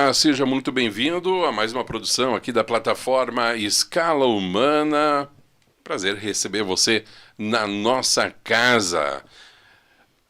Olá, seja muito bem-vindo a mais uma produção aqui da plataforma Escala Humana. Prazer receber você na nossa casa.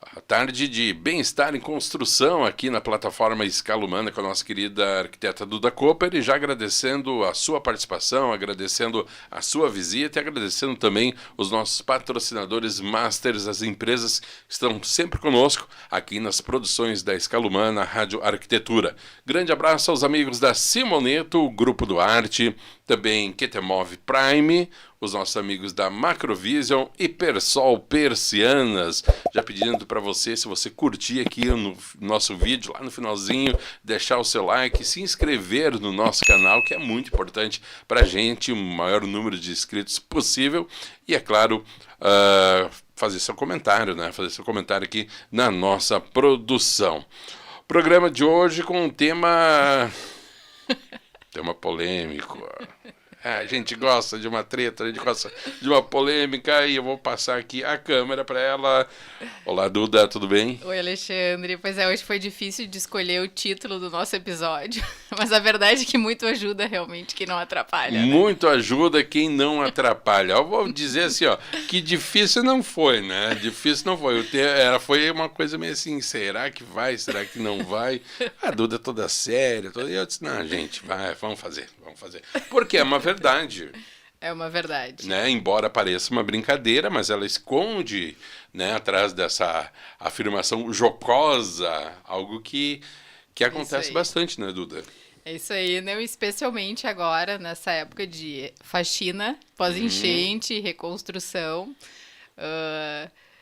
A tarde de bem-estar em construção aqui na plataforma Escala Humana com a nossa querida arquiteta Duda Cooper, e já agradecendo a sua participação, agradecendo a sua visita e agradecendo também os nossos patrocinadores masters, as empresas que estão sempre conosco aqui nas produções da Escala Humana Rádio Arquitetura. Grande abraço aos amigos da Simoneto, Grupo do Arte, também Ketemove Prime, os nossos amigos da Macrovision e Persol Persianas. Já pedindo para você, se você curtir aqui no nosso vídeo, lá no finalzinho, deixar o seu like, se inscrever no nosso canal, que é muito importante para a gente, o maior número de inscritos possível. E, é claro, fazer seu comentário, né? Fazer seu comentário aqui na nossa produção. Programa de hoje com um tema polêmico. A gente gosta de uma treta, a gente gosta de uma polêmica, e eu vou passar aqui a câmera para ela. Olá, Duda, tudo bem? Oi, Alexandre. Pois é, hoje foi difícil de escolher o título do nosso episódio, mas a verdade é que muito ajuda realmente quem não atrapalha, né? Muito ajuda quem não atrapalha. Eu vou dizer assim, ó, que difícil não foi, né? Difícil não foi. Foi uma coisa meio assim, será que vai, será que não vai? A Duda é toda séria, e eu disse, não, gente, vai, vamos fazer. Porque é uma verdade. É uma verdade. Né? Embora pareça uma brincadeira, mas ela esconde, né, atrás dessa afirmação jocosa, algo que acontece bastante, né, Duda? É isso aí, né? Especialmente agora, nessa época de faxina, pós-enchente, reconstrução.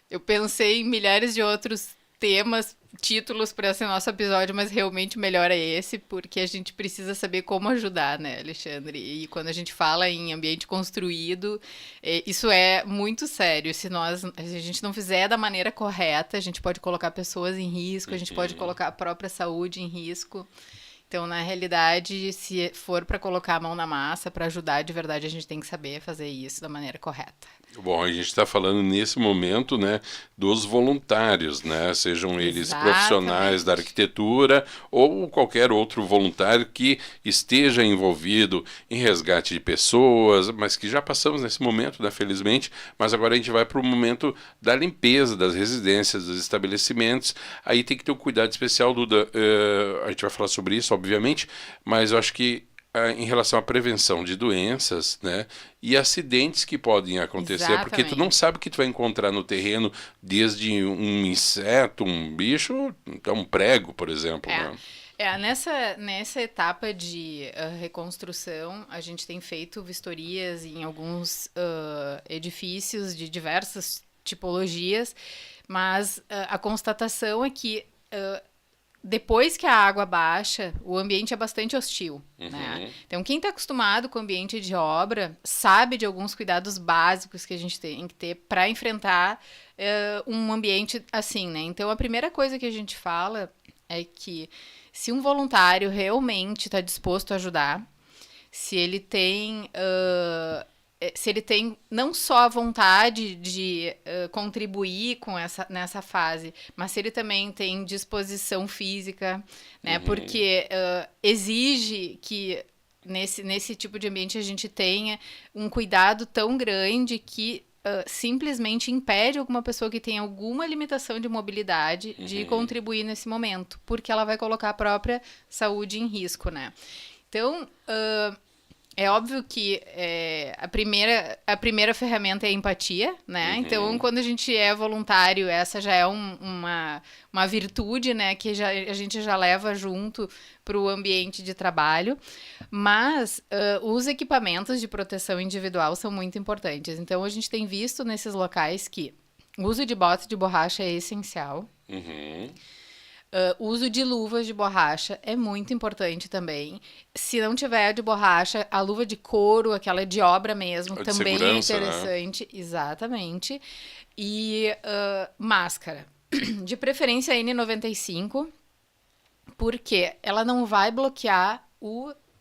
Eu pensei em milhares de outros temas, títulos para esse nosso episódio, mas realmente o melhor é esse, porque a gente precisa saber como ajudar, né, Alexandre? E quando a gente fala em ambiente construído, isso é muito sério. Se a gente não fizer da maneira correta, a gente pode colocar pessoas em risco, a gente pode colocar a própria saúde em risco. Então, na realidade, se for para colocar a mão na massa, para ajudar de verdade, a gente tem que saber fazer isso da maneira correta. Bom, a gente está falando nesse momento, né, dos voluntários, né, sejam eles profissionais da arquitetura ou qualquer outro voluntário que esteja envolvido em resgate de pessoas, mas que já passamos nesse momento, né, felizmente, mas agora a gente vai para o momento da limpeza das residências, dos estabelecimentos. Aí tem que ter um cuidado especial, Duda. A gente vai falar sobre isso, obviamente, mas eu acho que em relação à prevenção de doenças, né, e acidentes que podem acontecer, Exatamente. Porque tu não sabe o que tu vai encontrar no terreno, desde um inseto, um bicho, até um prego, por exemplo. Né? Nessa etapa de reconstrução, a gente tem feito vistorias em alguns edifícios de diversas tipologias, mas a constatação é que depois que a água baixa, o ambiente é bastante hostil, né? Então, quem está acostumado com o ambiente de obra sabe de alguns cuidados básicos que a gente tem que ter para enfrentar um ambiente assim, né? Então, a primeira coisa que a gente fala é que se um voluntário realmente está disposto a ajudar, se ele tem não só a vontade de contribuir nessa fase, mas se ele também tem disposição física, né? Porque exige que nesse tipo de ambiente a gente tenha um cuidado tão grande que simplesmente impede alguma pessoa que tem alguma limitação de mobilidade de contribuir nesse momento, porque ela vai colocar a própria saúde em risco, né? Então, é óbvio que a primeira ferramenta é a empatia, né? Então, quando a gente é voluntário, essa já é uma virtude, né? Que a gente já leva junto para o ambiente de trabalho. Mas os equipamentos de proteção individual são muito importantes. Então, a gente tem visto nesses locais que o uso de botas de borracha é essencial. O uso de luvas de borracha é muito importante também. Se não tiver de borracha, a luva de couro, aquela de obra mesmo, também é interessante. Né? Exatamente. E máscara. De preferência N95, porque ela não vai bloquear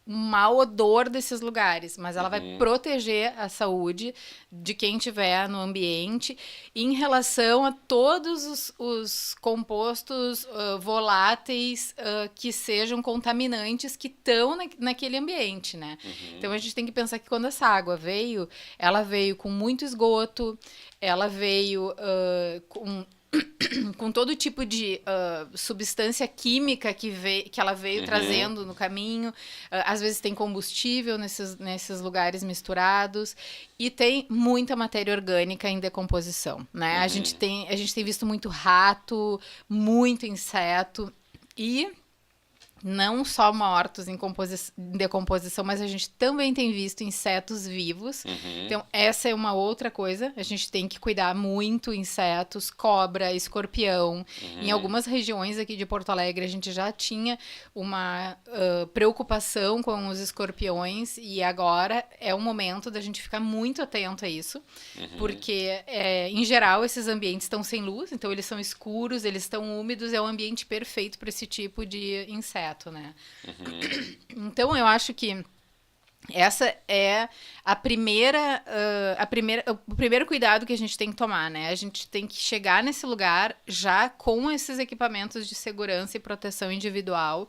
um mau odor desses lugares, mas ela vai proteger a saúde de quem estiver no ambiente em relação a todos os compostos voláteis que sejam contaminantes que estão naquele ambiente, né? Então a gente tem que pensar que quando essa água veio, ela veio com muito esgoto, ela veio com todo tipo de substância química que ela veio trazendo no caminho. Às vezes tem combustível nesses lugares misturados. E tem muita matéria orgânica em decomposição, né? A gente tem visto muito rato, muito inseto e... não só mortos em decomposição, mas a gente também tem visto insetos vivos. Então, essa é uma outra coisa. A gente tem que cuidar muito insetos, cobra, escorpião. Em algumas regiões aqui de Porto Alegre, a gente já tinha uma preocupação com os escorpiões e agora é o momento da gente ficar muito atento a isso, porque, em geral, esses ambientes estão sem luz, então eles são escuros, eles estão úmidos, é o ambiente perfeito para esse tipo de inseto. Né? Então eu acho que essa é o primeiro cuidado que a gente tem que tomar, né? A gente tem que chegar nesse lugar já com esses equipamentos de segurança e proteção individual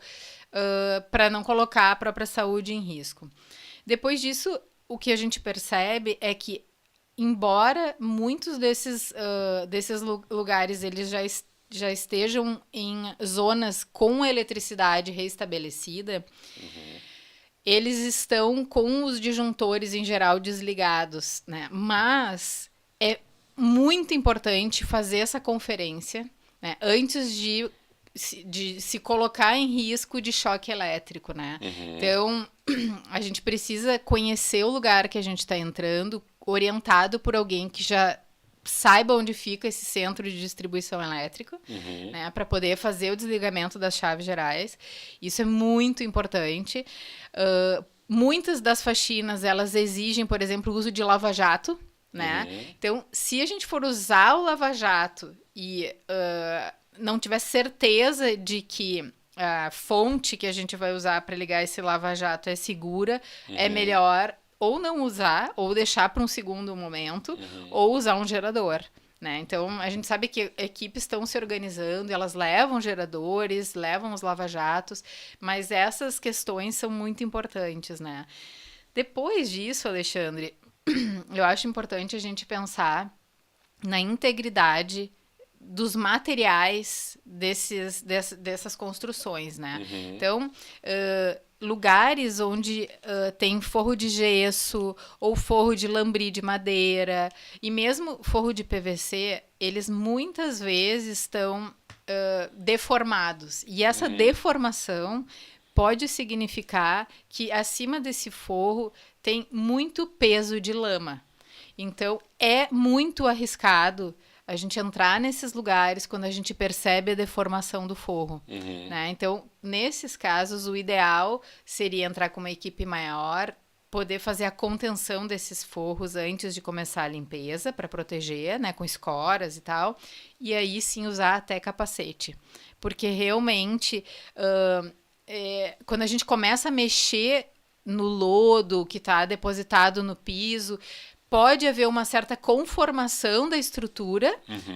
para não colocar a própria saúde em risco. Depois disso, o que a gente percebe é que, embora muitos desses lugares eles já estejam em zonas com eletricidade reestabelecida, eles estão com os disjuntores, em geral, desligados, né? Mas é muito importante fazer essa conferência, né? Antes de se colocar em risco de choque elétrico, né? Então, a gente precisa conhecer o lugar que a gente está entrando, orientado por alguém que já saiba onde fica esse centro de distribuição elétrica, né, para poder fazer o desligamento das chaves gerais. Isso é muito importante. Muitas das faxinas, elas exigem, por exemplo, o uso de lava-jato, né? Então, se a gente for usar o lava-jato e não tiver certeza de que a fonte que a gente vai usar para ligar esse lava-jato é segura, é melhor ou não usar, ou deixar para um segundo momento, ou usar um gerador, né? Então, a gente sabe que equipes estão se organizando, elas levam geradores, levam os lava-jatos, mas essas questões são muito importantes, né? Depois disso, Alexandre, eu acho importante a gente pensar na integridade dos materiais dessas construções, né? Então, lugares onde tem forro de gesso ou forro de lambri de madeira e mesmo forro de PVC, eles muitas vezes estão deformados. E essa deformação pode significar que acima desse forro tem muito peso de lama. Então, é muito arriscado a gente entrar nesses lugares quando a gente percebe a deformação do forro, né? Então, nesses casos, o ideal seria entrar com uma equipe maior, poder fazer a contenção desses forros antes de começar a limpeza, para proteger, né, com escoras e tal, e aí sim usar até capacete. Porque realmente, quando a gente começa a mexer no lodo que está depositado no piso, pode haver uma certa conformação da estrutura,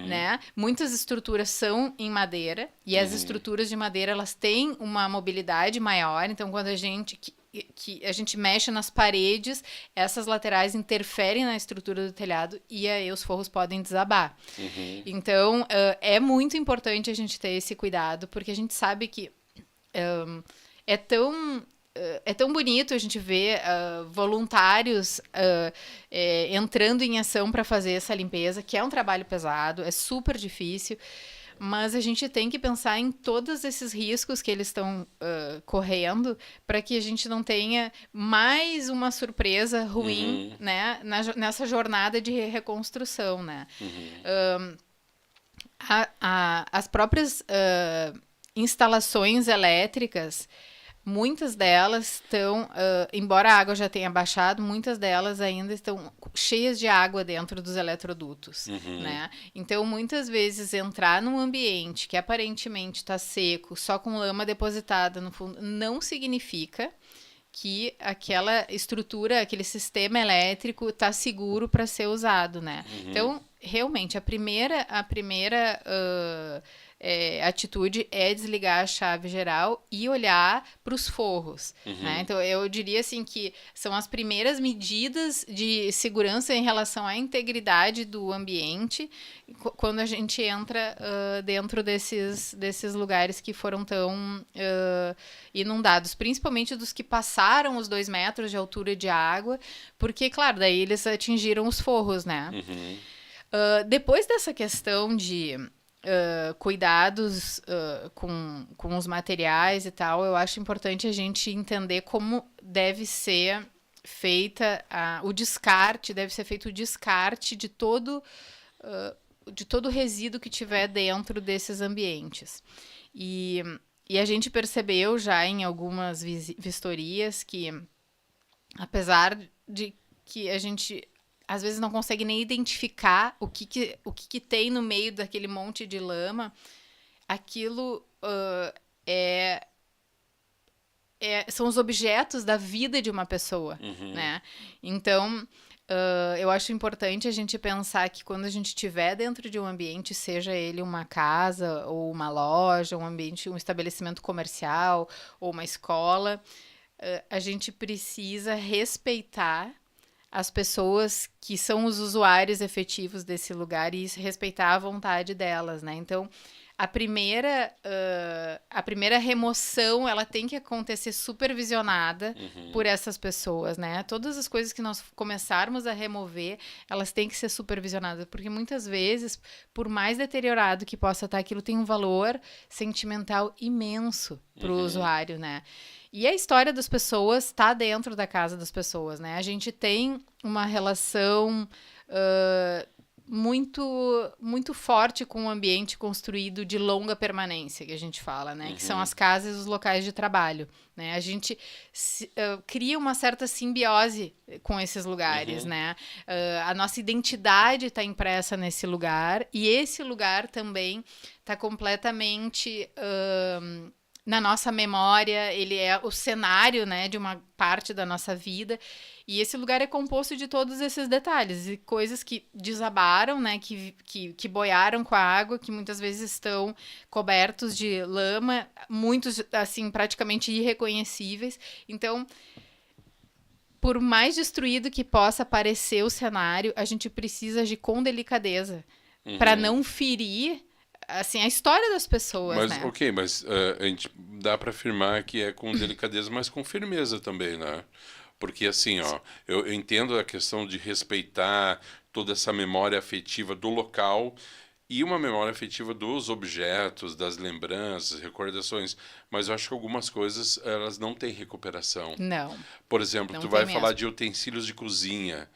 né? Muitas estruturas são em madeira, e as estruturas de madeira, elas têm uma mobilidade maior, então quando a gente mexe nas paredes, essas laterais interferem na estrutura do telhado e aí os forros podem desabar. Então, é muito importante a gente ter esse cuidado, porque a gente sabe que é tão bonito a gente ver voluntários entrando em ação para fazer essa limpeza, que é um trabalho pesado, é super difícil, mas a gente tem que pensar em todos esses riscos que eles estão correndo para que a gente não tenha mais uma surpresa ruim, né, nessa jornada de reconstrução, né? As próprias instalações elétricas, muitas delas estão, embora a água já tenha baixado, muitas delas ainda estão cheias de água dentro dos eletrodutos, né? Então, muitas vezes, entrar num ambiente que aparentemente está seco, só com lama depositada no fundo, não significa que aquela estrutura, aquele sistema elétrico está seguro para ser usado, né? Então, realmente, a primeira atitude é desligar a chave geral e olhar para os forros, né? Então, eu diria assim que são as primeiras medidas de segurança em relação à integridade do ambiente quando a gente entra dentro desses lugares que foram tão inundados, principalmente dos que passaram os 2 metros de altura de água, porque, claro, daí eles atingiram os forros, né? Depois dessa questão de cuidados com os materiais e tal, eu acho importante a gente entender como deve ser feita deve ser feito o descarte de todo o resíduo que tiver dentro desses ambientes. E a gente percebeu já em algumas vistorias que, apesar de que a gente às vezes não consegue nem identificar o que tem no meio daquele monte de lama, aquilo são os objetos da vida de uma pessoa, né? Então, eu acho importante a gente pensar que quando a gente estiver dentro de um ambiente, seja ele uma casa ou uma loja, um estabelecimento comercial ou uma escola, a gente precisa respeitar as pessoas que são os usuários efetivos desse lugar e respeitar a vontade delas, né? Então, a primeira remoção, ela tem que acontecer supervisionada por essas pessoas, né? Todas as coisas que nós começarmos a remover, elas têm que ser supervisionadas, porque muitas vezes, por mais deteriorado que possa estar, aquilo tem um valor sentimental imenso para o usuário, né? E a história das pessoas está dentro da casa das pessoas, né? A gente tem uma relação muito, muito forte com o ambiente construído de longa permanência, que a gente fala, né? Que são as casas e os locais de trabalho, né? A gente cria uma certa simbiose com esses lugares, né? A nossa identidade está impressa nesse lugar e esse lugar também está completamente na nossa memória, ele é o cenário, né, de uma parte da nossa vida, e esse lugar é composto de todos esses detalhes, e coisas que desabaram, né, que boiaram com a água, que muitas vezes estão cobertos de lama, muitos, assim, praticamente irreconhecíveis. Então, por mais destruído que possa parecer o cenário, a gente precisa agir com delicadeza, para não ferir assim, a história das pessoas, né? Ok, mas a gente dá para afirmar que é com delicadeza, mas com firmeza também, né? Porque assim, ó, eu entendo a questão de respeitar toda essa memória afetiva do local e uma memória afetiva dos objetos, das lembranças, recordações, mas eu acho que algumas coisas, elas não têm recuperação. Não. Por exemplo, não tu vai mesmo. falar de utensílios de cozinha.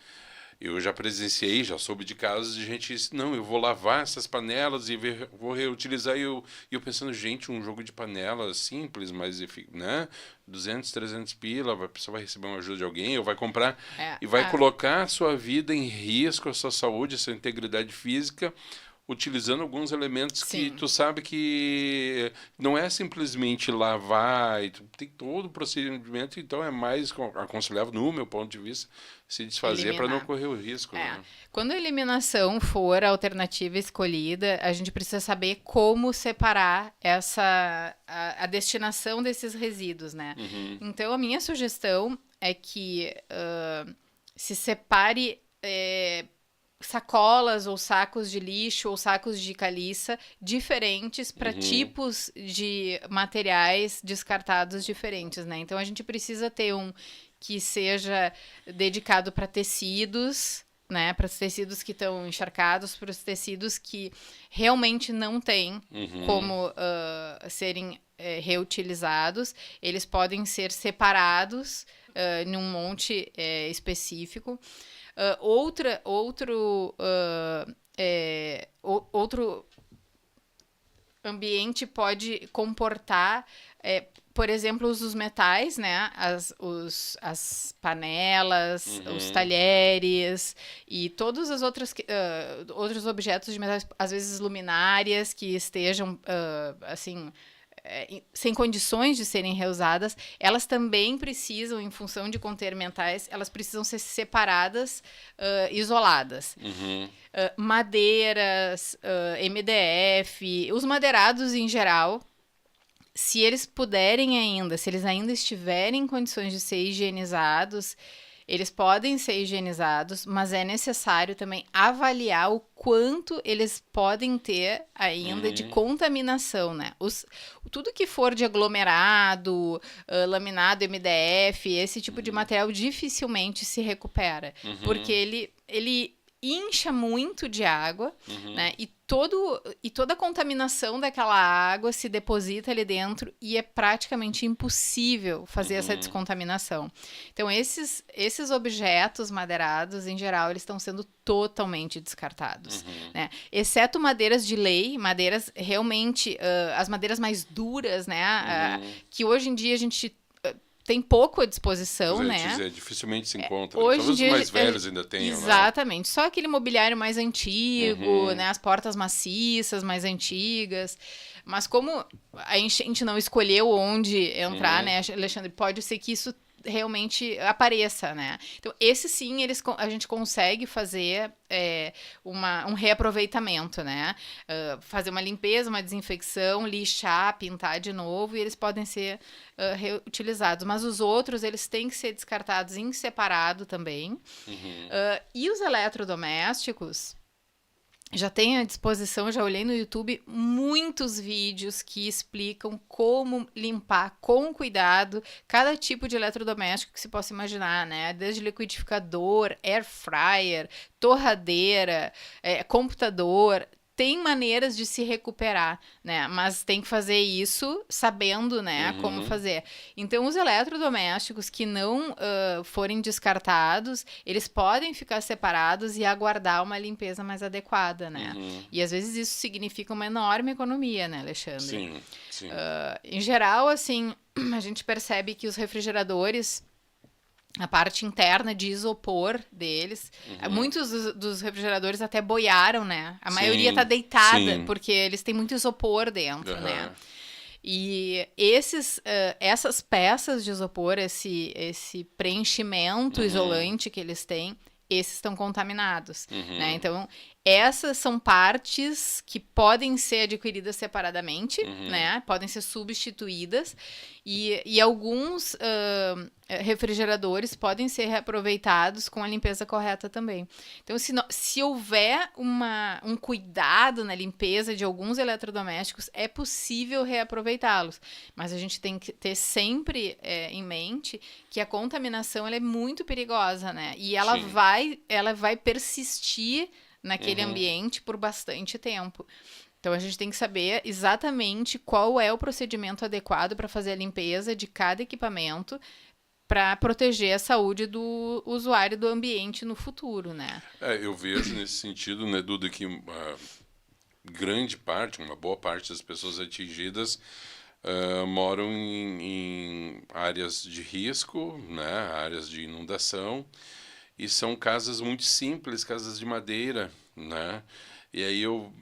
Eu já presenciei, já soube de casos de gente que disse, não, eu vou lavar essas panelas e vou reutilizar. E eu pensando, gente, um jogo de panela simples, mas, né, 200, 300 pila, a pessoa vai receber uma ajuda de alguém, ou vai comprar e vai colocar a sua vida em risco, a sua saúde, a sua integridade física, utilizando alguns elementos que tu sabe que não é simplesmente lavar, tem todo o procedimento, então é mais aconselhável, no meu ponto de vista, se desfazer para não correr o risco. Né? Quando a eliminação for a alternativa escolhida, a gente precisa saber como separar a destinação desses resíduos, né? Então, a minha sugestão é que se separe sacolas ou sacos de lixo ou sacos de caliça diferentes para tipos de materiais descartados diferentes, né? Então, a gente precisa ter um que seja dedicado para tecidos, né? Para os tecidos que estão encharcados, para os tecidos que realmente não têm como serem reutilizados. Eles podem ser separados num monte específico. Outro ambiente pode comportar, por exemplo, os metais, né? As panelas, os talheres e todos os outros objetos de metais, às vezes luminárias que estejam assim sem condições de serem reusadas, elas também precisam, em função de conter metais, elas precisam ser separadas, isoladas. Madeiras, MDF, os madeirados em geral, se eles puderem ainda, se eles ainda estiverem em condições de ser higienizados, eles podem ser higienizados, mas é necessário também avaliar o quanto eles podem ter ainda de contaminação, né? Tudo que for de aglomerado, laminado, MDF, esse tipo de material dificilmente se recupera, porque ele incha muito de água, né? E toda a contaminação daquela água se deposita ali dentro e é praticamente impossível fazer essa descontaminação. Então, esses objetos madeirados, em geral, eles estão sendo totalmente descartados, né? Exceto madeiras de lei, madeiras realmente, as madeiras mais duras, né? Que hoje em dia a gente tem pouco à disposição, né? Dificilmente se encontra. Hoje Talvez dia, os mais velhos ainda tenham, exatamente. Né? Só aquele mobiliário mais antigo, né? As portas maciças mais antigas. Mas como a gente não escolheu onde entrar, né, Alexandre? Pode ser que isso realmente apareça, né? Então, esse sim, a gente consegue fazer um reaproveitamento, né? Fazer uma limpeza, uma desinfecção, lixar, pintar de novo, e eles podem ser reutilizados. Mas os outros, eles têm que ser descartados em separado também. E os eletrodomésticos, já tem à disposição, já olhei no YouTube, muitos vídeos que explicam como limpar com cuidado cada tipo de eletrodoméstico que se possa imaginar, né? Desde liquidificador, air fryer, torradeira, computador. Tem maneiras de se recuperar, né? Mas tem que fazer isso sabendo, né, como fazer. Então, os eletrodomésticos que não forem descartados, eles podem ficar separados e aguardar uma limpeza mais adequada, né? E às vezes isso significa uma enorme economia, né, Alexandre? Sim, sim. Em geral, assim, a gente percebe que os refrigeradores, a parte interna de isopor deles, muitos dos refrigeradores até boiaram, né? A maioria tá deitada, porque eles têm muito isopor dentro, né? E essas peças de isopor, esse preenchimento isolante que eles têm, esses estão contaminados, né? Então, essas são partes que podem ser adquiridas separadamente, né? Podem ser substituídas e alguns refrigeradores podem ser reaproveitados com a limpeza correta também. Então, se houver um cuidado na limpeza de alguns eletrodomésticos, é possível reaproveitá-los. Mas a gente tem que ter sempre em mente que a contaminação ela é muito perigosa, né? E ela vai persistir naquele ambiente por bastante tempo. Então, a gente tem que saber exatamente qual é o procedimento adequado para fazer a limpeza de cada equipamento para proteger a saúde do usuário do ambiente no futuro, né? Eu vejo nesse sentido, né, Duda, que uma boa parte das pessoas atingidas moram em áreas de risco, né, áreas de inundação, e são casas muito simples, casas de madeira, né? E aí eu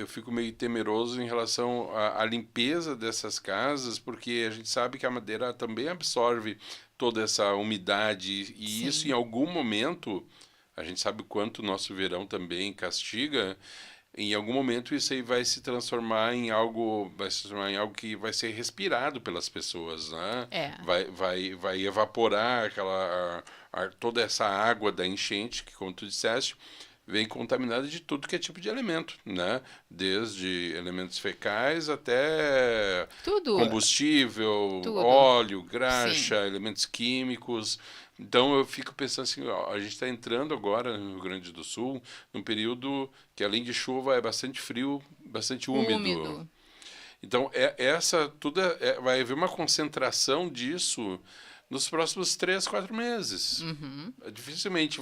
fico meio temeroso em relação à limpeza dessas casas, porque a gente sabe que a madeira também absorve toda essa umidade, e isso em algum momento, a gente sabe o quanto o nosso verão também castiga, em algum momento isso aí vai se transformar em algo que vai ser respirado pelas pessoas, né? Vai evaporar toda essa água da enchente, que, como tu disseste, vem contaminada de tudo que é tipo de elemento, né? Desde elementos fecais até combustível, óleo, graxa, elementos químicos. Então eu fico pensando assim, a gente está entrando agora no Rio Grande do Sul num período que, além de chuva, é bastante frio, bastante úmido. Então vai haver uma concentração disso nos próximos 3, 4 meses. Dificilmente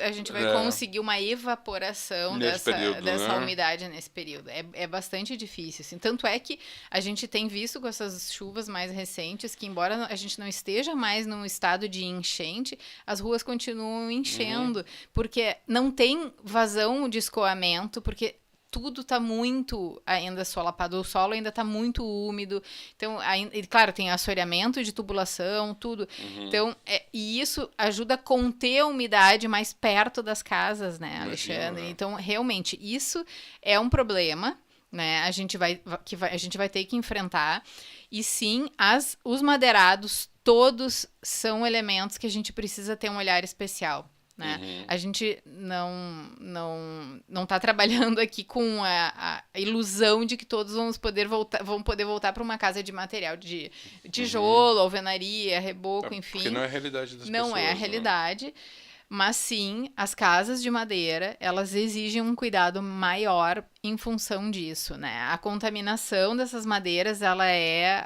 a gente vai conseguir uma evaporação dessa umidade nesse período. É bastante difícil. Assim. Tanto é que a gente tem visto com essas chuvas mais recentes que, embora a gente não esteja mais num estado de enchente, as ruas continuam enchendo, porque não tem vazão de escoamento, porque tudo está muito ainda solapado, o solo ainda está muito úmido. Então, e, claro, tem assoreamento de tubulação, tudo. Então, e isso ajuda a conter a umidade mais perto das casas, né, Alexandre? Então, realmente, isso é um problema, né? A gente vai ter que enfrentar. E sim, os madeirados, todos são elementos que a gente precisa ter um olhar especial. Né? A gente não está trabalhando aqui com a ilusão de que todos vão poder voltar para uma casa de material de tijolo, alvenaria, reboco, enfim. Porque não é a realidade das pessoas. Não é a realidade, mas sim, as casas de madeira, elas exigem um cuidado maior em função disso, né? A contaminação dessas madeiras, ela é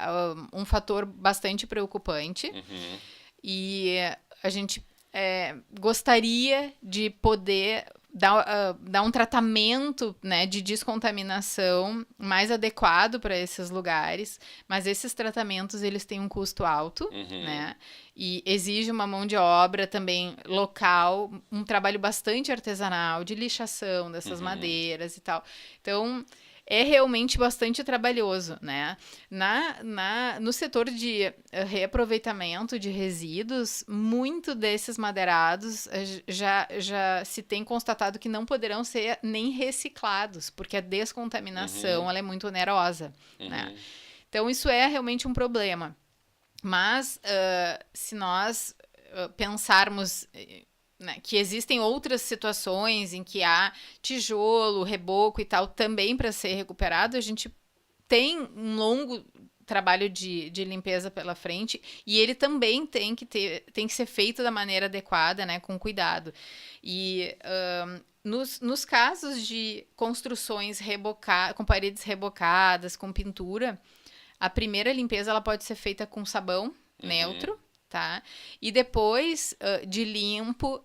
um fator bastante preocupante e a gente gostaria de poder dar um tratamento, né, de descontaminação mais adequado para esses lugares, mas esses tratamentos eles têm um custo alto, né, e exige uma mão de obra também local, um trabalho bastante artesanal de lixação dessas madeiras e tal. Então é realmente bastante trabalhoso, né? No setor de reaproveitamento de resíduos, muito desses madeirados já se tem constatado que não poderão ser nem reciclados, porque a descontaminação ela é muito onerosa, né? Então, isso é realmente um problema. Mas, se nós pensarmos... né, que existem outras situações em que há tijolo, reboco e tal também para ser recuperado, a gente tem um longo trabalho de limpeza pela frente e ele também tem que ser feito da maneira adequada, né, com cuidado. E nos casos de construções com paredes rebocadas, com pintura, a primeira limpeza ela pode ser feita com sabão neutro, tá? E depois de limpo,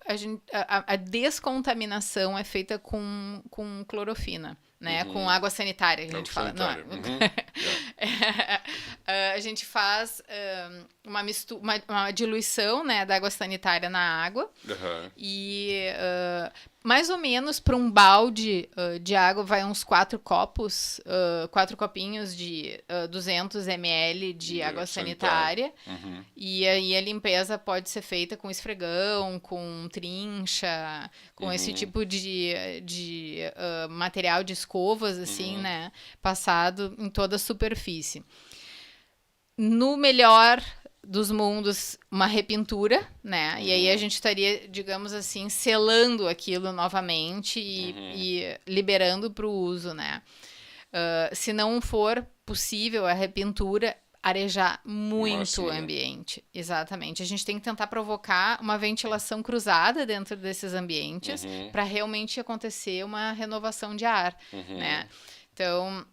a descontaminação é feita com clorofina, né? Com água sanitária, que a gente fala. Não, a gente faz uma diluição, né, da água sanitária na água e mais ou menos para um balde de água vai uns 4 copinhos de 200 ml de água sanitária. E aí a limpeza pode ser feita com esfregão, com trincha, com esse tipo de material de escovas, assim, né? Passado em toda a superfície. No melhor dos mundos, uma repintura, né? E aí a gente estaria, digamos assim, selando aquilo novamente e liberando para o uso, né? Se não for possível a repintura, arejar muito o ambiente. Exatamente. A gente tem que tentar provocar uma ventilação cruzada dentro desses ambientes para realmente acontecer uma renovação de ar, né? Então,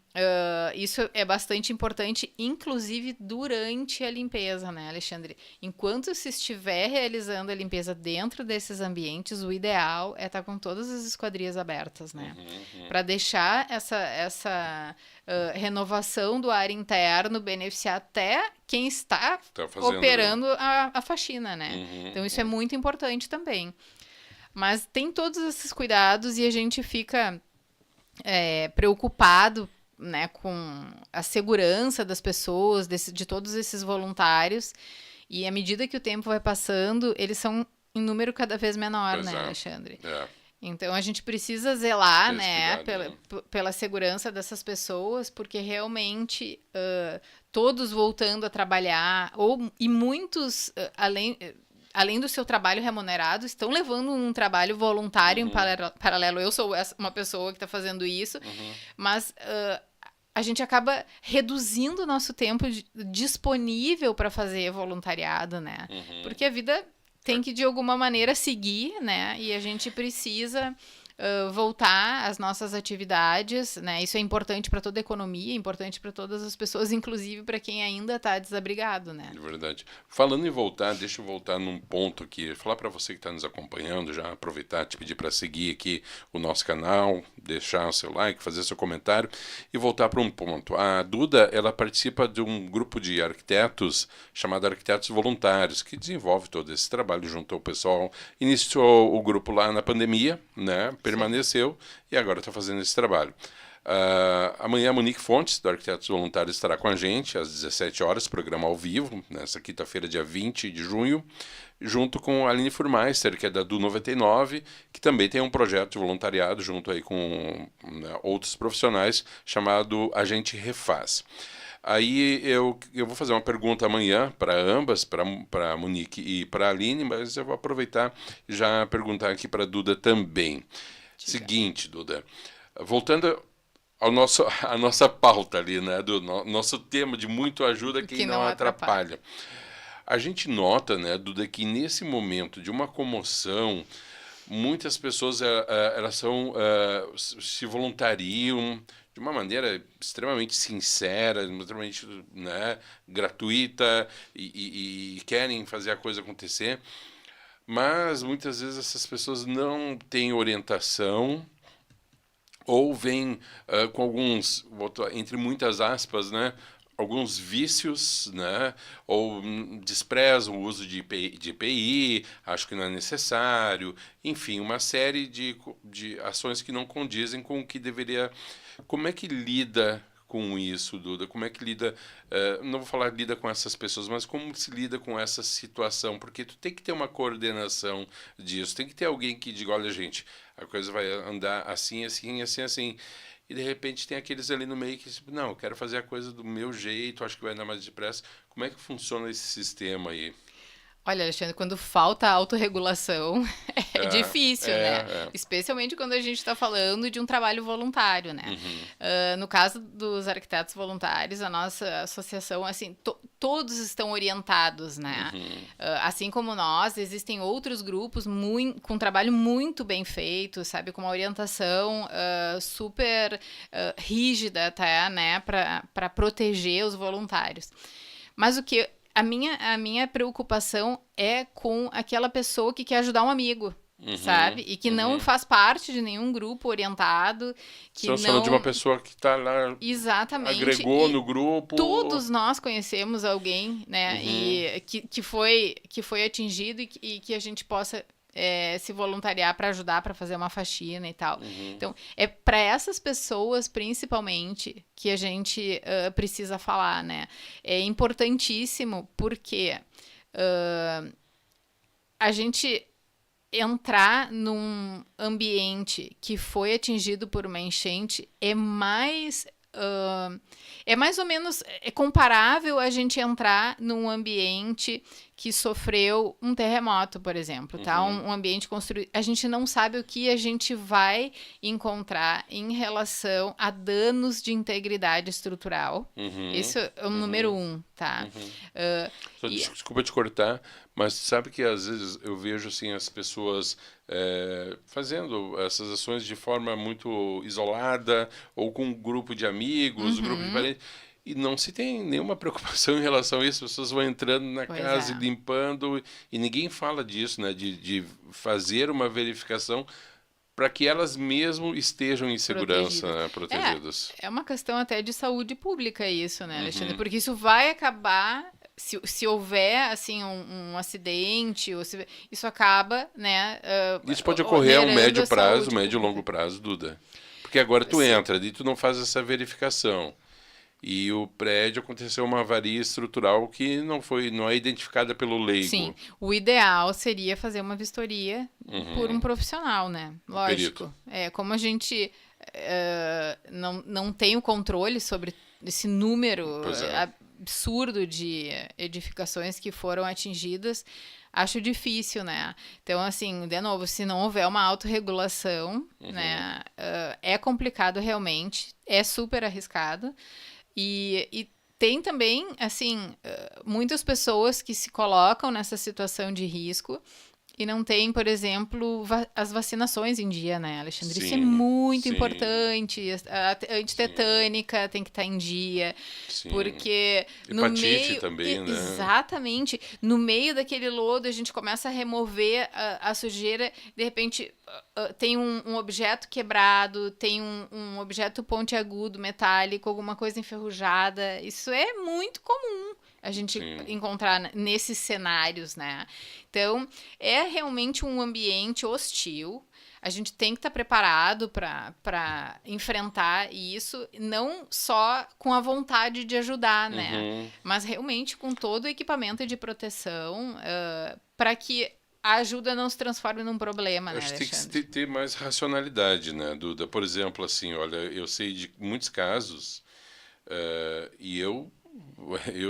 isso é bastante importante, inclusive durante a limpeza, né, Alexandre? Enquanto se estiver realizando a limpeza dentro desses ambientes, o ideal é estar com todas as esquadrias abertas, né? Para deixar essa renovação do ar interno beneficiar até quem está operando a faxina, né? Então, isso é muito importante também. Mas tem todos esses cuidados e a gente fica preocupado, né, com a segurança das pessoas, de todos esses voluntários. E à medida que o tempo vai passando, eles são em número cada vez menor, né, Alexandre? Então, a gente precisa zelar, né, pela segurança dessas pessoas, porque realmente todos voltando a trabalhar, e muitos, além do seu trabalho remunerado, estão levando um trabalho voluntário em paralelo. Eu sou uma pessoa que está fazendo isso, mas a gente acaba reduzindo o nosso tempo disponível para fazer voluntariado, né? Porque a vida tem que, de alguma maneira, seguir, né? E a gente precisa voltar às nossas atividades, né? Isso é importante para toda a economia, importante para todas as pessoas, inclusive para quem ainda está desabrigado, né? É verdade. Falando em voltar, deixa eu voltar num ponto aqui, falar para você que está nos acompanhando, já aproveitar, te pedir para seguir aqui o nosso canal, deixar o seu like, fazer seu comentário e voltar para um ponto. A Duda, ela participa de um grupo de arquitetos chamado Arquitetos Voluntários, que desenvolve todo esse trabalho junto ao pessoal. Iniciou o grupo lá na pandemia, né? permaneceu e agora está fazendo esse trabalho. Amanhã a Monique Fontes, do Arquitetos Voluntários, estará com a gente às 17 horas, programa ao vivo, nessa quinta-feira, dia 20 de junho, junto com a Aline Furmeister, que é da DU 99, que também tem um projeto de voluntariado junto aí com, né, outros profissionais, chamado Agente Refaz. Aí eu vou fazer uma pergunta amanhã para ambas, para a Monique e para a Aline, mas eu vou aproveitar e já perguntar aqui para a Duda também. Seguinte, Duda, voltando a nossa pauta ali, né, do nosso tema de muito ajuda quem não atrapalha. A gente nota, né, Duda, que nesse momento de uma comoção, muitas pessoas elas se voluntariam de uma maneira extremamente sincera, extremamente, né, gratuita e querem fazer a coisa acontecer, mas muitas vezes essas pessoas não têm orientação ou vêm com alguns, entre muitas aspas, né, alguns vícios, né, ou desprezam o uso de EPI, acho que não é necessário, enfim, uma série de ações que não condizem com o que deveria. Como é que lida com isso, Duda? Como é que lida, não vou falar lida com essas pessoas, mas como se lida com essa situação? Porque tu tem que ter uma coordenação disso, tem que ter alguém que diga, olha, gente, a coisa vai andar assim, assim, assim, assim. E de repente tem aqueles ali no meio que, não, eu quero fazer a coisa do meu jeito, acho que vai andar mais depressa. Como é que funciona esse sistema aí? Olha, Alexandre, quando falta autorregulação, é difícil, né? Especialmente quando a gente está falando de um trabalho voluntário, né? No caso dos arquitetos voluntários, a nossa associação, assim, todos estão orientados, né? Assim como nós, existem outros grupos com um trabalho muito bem feito, sabe? Com uma orientação super rígida até, né? Para proteger os voluntários. Mas a minha preocupação é com aquela pessoa que quer ajudar um amigo, sabe? E que não faz parte de nenhum grupo orientado. Estamos falando de uma pessoa que está lá, exatamente, agregou no grupo. Todos nós conhecemos alguém, né? E que foi atingido e que a gente possa se voluntariar para ajudar, para fazer uma faxina e tal. Então, é para essas pessoas, principalmente, que a gente precisa falar, né? É importantíssimo porque a gente entrar num ambiente que foi atingido por uma enchente é mais ou menos comparável a gente entrar num ambiente que sofreu um terremoto, por exemplo, tá? Um ambiente construído. A gente não sabe o que a gente vai encontrar em relação a danos de integridade estrutural. Isso é o número 1, tá? Desculpa te cortar, mas sabe que às vezes eu vejo assim as pessoas fazendo essas ações de forma muito isolada ou com um grupo de amigos, um grupo de parentes, e não se tem nenhuma preocupação em relação a isso. As pessoas vão entrando na casa e limpando, e ninguém fala disso, né? De fazer uma verificação para que elas mesmo estejam em segurança, né? Protegidas. É uma questão até de saúde pública isso, né, Alexandre? Porque isso vai acabar... Se houver, assim, um acidente, isso acaba, né? Isso pode ocorrer a um médio prazo, médio e longo prazo, Duda. Porque agora tu entra e tu não faz essa verificação. E o prédio aconteceu uma avaria estrutural que não é identificada pelo leigo. Sim, o ideal seria fazer uma vistoria por um profissional, né? Lógico. Como a gente não tem o controle sobre esse número absurdo de edificações que foram atingidas, acho difícil, né? Então, assim, de novo, se não houver uma autorregulação, né, é complicado realmente, é super arriscado. E tem também, assim, muitas pessoas que se colocam nessa situação de risco e não tem, por exemplo, as vacinações em dia, né, Alexandre? Sim, isso é muito importante. A antitetânica tem que estar em dia. Sim. Porque hepatite também, né? Exatamente. No meio daquele lodo, a gente começa a remover a sujeira. De repente, tem um objeto quebrado, tem um objeto pontiagudo, metálico, alguma coisa enferrujada. Isso é muito comum. a gente Sim. encontrar nesses cenários, né? Então, é realmente um ambiente hostil. A gente tem que estar preparado para enfrentar isso, não só com a vontade de ajudar, né? Uhum. Mas realmente com todo o equipamento de proteção, para que a ajuda não se transforme num problema, Eu né, acho que tem que Alexandre? ter mais racionalidade, né, Duda? Por exemplo, assim, olha, eu sei de muitos casos, e eu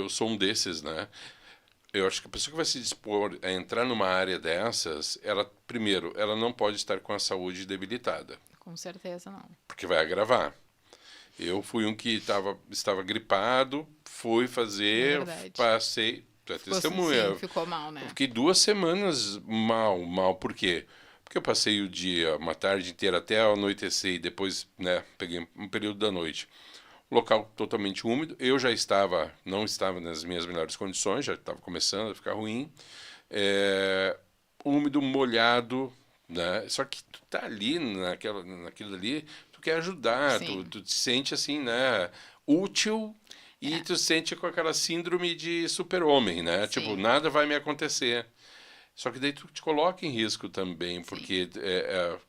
sou um desses, né? Eu acho que a pessoa que vai se dispor a entrar numa área dessas, ela, primeiro, ela não pode estar com a saúde debilitada, Com certeza não. porque vai agravar. Eu fui um que estava gripado, fui É fazer, verdade. passei, tu é Ficou, sim, testemunha. ficou mal, Eu né? fiquei 2 semanas mal. Por quê? Porque eu passei o dia, uma tarde inteira até anoitecer e depois, né, peguei um período da noite. Local totalmente úmido. Eu já não estava nas minhas melhores condições, já estava começando a ficar ruim. É, úmido, molhado, né? Só que tu tá ali naquilo ali, tu quer ajudar, tu, Sim. tu te sente assim, né, útil e É, tu sente com aquela síndrome de super-homem, né? Tipo, sim, nada vai me acontecer. Só que daí tu te coloca em risco também, sim. porque,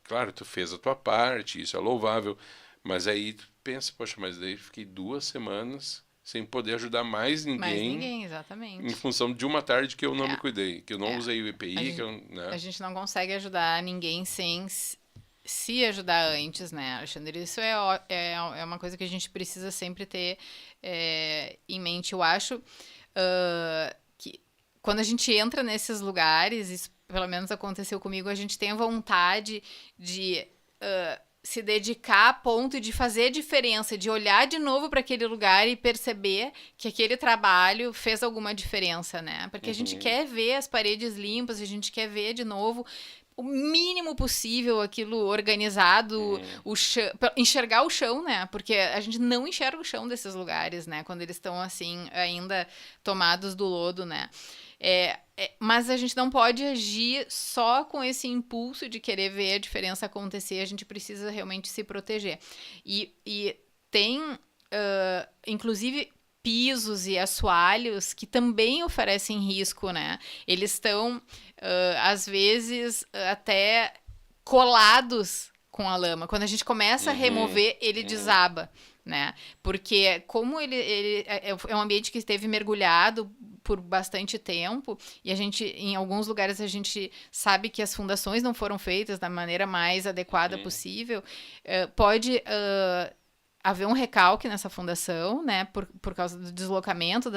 claro, tu fez a tua parte, isso é louvável, mas aí tu pensa, poxa, mas daí fiquei 2 semanas sem poder ajudar mais Mais ninguém ninguém, em exatamente. função de uma tarde que eu não me É, cuidei, que eu não é. usei o A EPI, que gente, eu, a né? gente não consegue ajudar ninguém sem se ajudar antes, né, Alexandre? Isso é uma coisa que a gente precisa sempre ter em mente. Eu acho que quando a gente entra nesses lugares, isso pelo menos aconteceu comigo, a gente tem a vontade de se dedicar a ponto de fazer a diferença, de olhar de novo para aquele lugar e perceber que aquele trabalho fez alguma diferença, né? Porque a gente Uhum, quer ver as paredes limpas, a gente quer ver de novo o mínimo possível aquilo organizado, uhum, o chão, enxergar o chão, né? Porque a gente não enxerga o chão desses lugares, né? Quando eles estão assim, ainda tomados do lodo, né? Mas a gente não pode agir só com esse impulso de querer ver a diferença acontecer, a gente precisa realmente se proteger. E tem, inclusive, pisos e assoalhos que também oferecem risco, né? Eles estão, às vezes, até colados com a lama. Quando a gente começa a uhum, remover, ele uhum, desaba, né? Porque como ele é um ambiente que esteve mergulhado por bastante tempo e a gente, em alguns lugares, a gente sabe que as fundações não foram feitas da maneira mais adequada uhum, possível, pode haver um recalque nessa fundação, né, por causa do deslocamento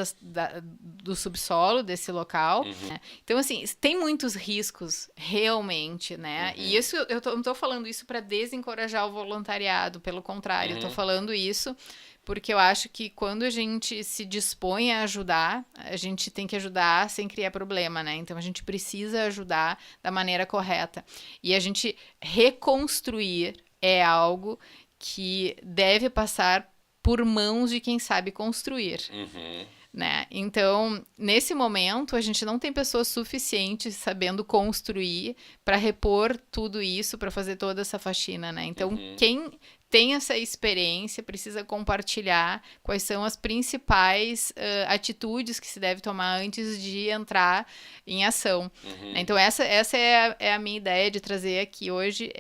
do subsolo desse local. uhum, Né? Então, assim, tem muitos riscos, realmente, né? E uhum, isso, não estou falando isso para desencorajar o voluntariado, pelo contrário, estou uhum, falando isso porque eu acho que quando a gente se dispõe a ajudar, a gente tem que ajudar sem criar problema, né? Então a gente precisa ajudar da maneira correta. E a gente reconstruir é algo que deve passar por mãos de quem sabe construir. uhum, Né? Então, nesse momento, a gente não tem pessoas suficientes sabendo construir para repor tudo isso, para fazer toda essa faxina, né? Então, uhum. quem tem essa experiência precisa compartilhar quais são as principais atitudes que se deve tomar antes de entrar em ação. Né? Uhum. Então, essa é a minha ideia de trazer aqui hoje,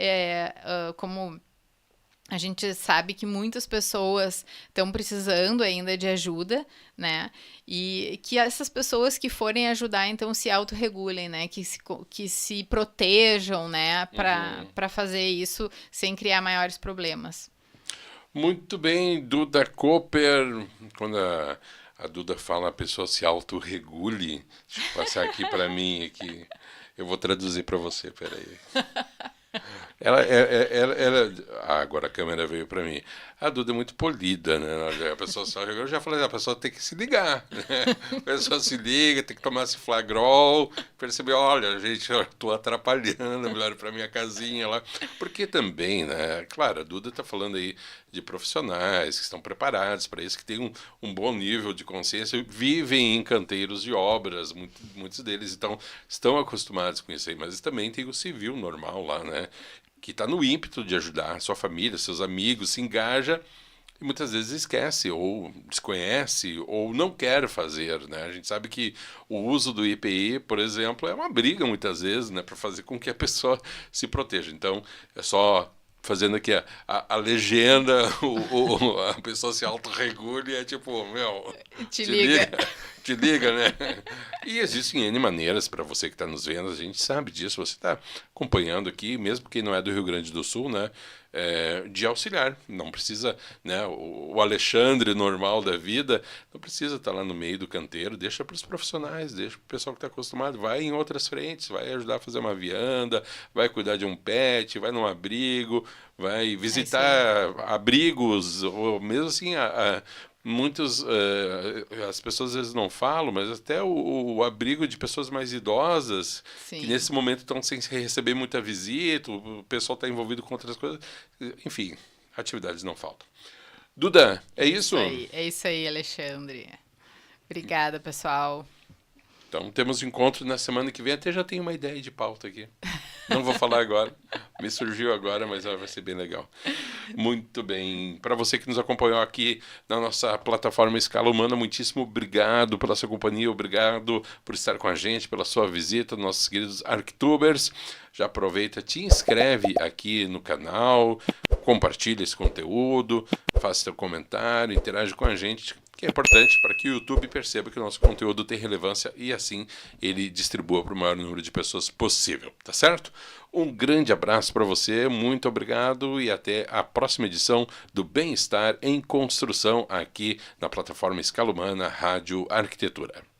como a gente sabe que muitas pessoas estão precisando ainda de ajuda, né? E que essas pessoas que forem ajudar, então, se autorregulem, né? Que se protejam, né? Uhum. Para fazer isso sem criar maiores problemas. Muito bem, Duda Cooper. Quando a Duda fala a pessoa se autorregule, deixa eu passar aqui para mim aqui. Eu vou traduzir para você, peraí. Agora a câmera veio para mim. A Duda é muito polida, né? A pessoa só, eu já falei, a pessoa tem que se ligar, né? A pessoa se liga, tem que tomar esse flagrol, perceber, olha, gente, eu tô atrapalhando, melhor ir pra minha casinha lá. Porque também, né? Claro, a Duda está falando aí de profissionais que estão preparados para isso, que têm um bom nível de consciência, vivem em canteiros de obras, muitos deles estão acostumados com isso aí, mas também tem o civil normal lá, né? Que está no ímpeto de ajudar a sua família, seus amigos, se engaja e muitas vezes esquece, ou desconhece, ou não quer fazer, né? A gente sabe que o uso do EPI, por exemplo, é uma briga muitas vezes, né, para fazer com que a pessoa se proteja. Então, é só fazendo aqui a legenda, a pessoa se autorregule, é tipo, meu, Te liga. te liga, né? E existem N maneiras para você que está nos vendo, a gente sabe disso, você está acompanhando aqui, mesmo que não é do Rio Grande do Sul, né? De auxiliar, não precisa, né? O Alexandre normal da vida, não precisa estar lá no meio do canteiro, deixa para os profissionais, deixa para o pessoal que está acostumado, vai em outras frentes, vai ajudar a fazer uma vianda, vai cuidar de um pet, vai num abrigo, vai visitar abrigos, ou mesmo assim, muitos, as pessoas às vezes não falam, mas até o abrigo de pessoas mais idosas, que Sim. nesse momento estão sem receber muita visita, o pessoal está envolvido com outras coisas, enfim, atividades não faltam. Duda, é isso? É isso aí, Alexandre. Obrigada, pessoal. Então temos encontro na semana que vem, até já tenho uma ideia de pauta aqui. Não vou falar agora, me surgiu agora, mas vai ser bem legal. Muito bem. Para você que nos acompanhou aqui na nossa plataforma Escala Humana, muitíssimo obrigado pela sua companhia, obrigado por estar com a gente, pela sua visita, nossos queridos Arctubers. Já aproveita, te inscreve aqui no canal, compartilha esse conteúdo, faça seu comentário, interage com a gente, que é importante para que o YouTube perceba que o nosso conteúdo tem relevância e assim ele distribua para o maior número de pessoas possível, tá certo? Um grande abraço para você, muito obrigado e até a próxima edição do Bem-Estar em Construção aqui na plataforma Escala Humana Rádio Arquitetura.